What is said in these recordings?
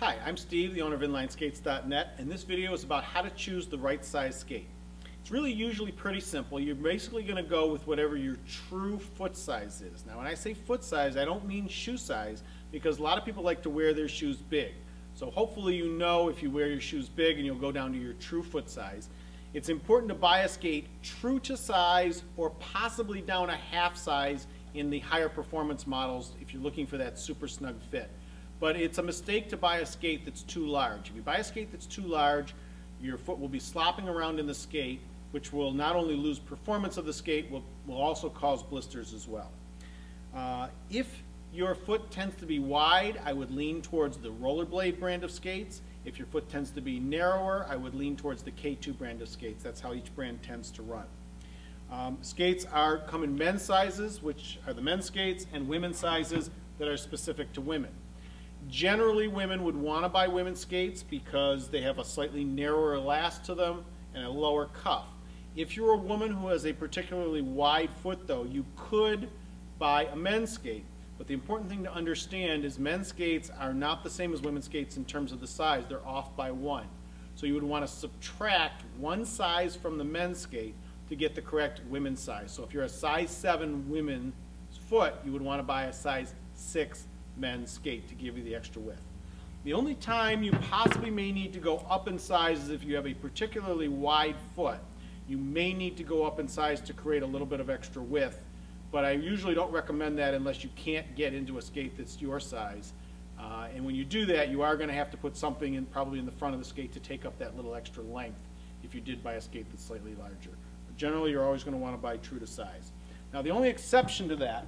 Hi, I'm Steve, the owner of InlineSkates.net, and this video is about how to choose the right size skate. It's really usually pretty simple. You're basically going to go with whatever your true foot size is. Now when I say foot size, I don't mean shoe size, because a lot of people like to wear their shoes big. So hopefully you know if you wear your shoes big and you'll go down to your true foot size. It's important to buy a skate true to size or possibly down a half size in the higher performance models if you're looking for that super snug fit. But it's a mistake to buy a skate that's too large. If you buy a skate that's too large, your foot will be slopping around in the skate, which will not only lose performance of the skate, will also cause blisters as well. If your foot tends to be wide, I would lean towards the rollerblade brand of skates. If your foot tends to be narrower, I would lean towards the K2 brand of skates. That's how each brand tends to run. Skates come in men's sizes, which are the men's skates, and women's sizes that are specific to women. Generally, women would want to buy women's skates because they have a slightly narrower last to them and a lower cuff. If you're a woman who has a particularly wide foot, though, you could buy a men's skate. But the important thing to understand is men's skates are not the same as women's skates in terms of the size. They're off by one. So you would want to subtract one size from the men's skate to get the correct women's size. So if you're a size 7 women's foot, you would want to buy a size 6 men's skate to give you the extra width. The only time you possibly may need to go up in size is if you have a particularly wide foot. You may need to go up in size to create a little bit of extra width, but I usually don't recommend that unless you can't get into a skate that's your size. And when you do that, you are going to have to put something in, probably in the front of the skate to take up that little extra length if you did buy a skate that's slightly larger. But generally, you're always going to want to buy true to size. Now, the only exception to that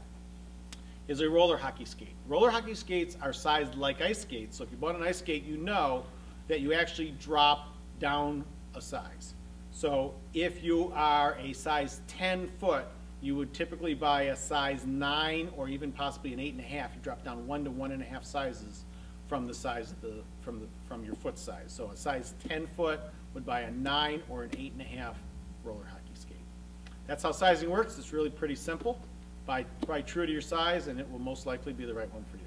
is a roller hockey skate. Roller hockey skates are sized like ice skates, so if you bought an ice skate, you know that you actually drop down a size. So if you are a size 10 foot, you would typically buy a size 9 or even possibly an 8.5. You drop down 1 to 1.5 sizes from the size of from your foot size. So a size 10 foot would buy a 9 or an 8.5 roller hockey skate. That's how sizing works. It's really pretty simple. Buy true to your size, and it will most likely be the right one for you.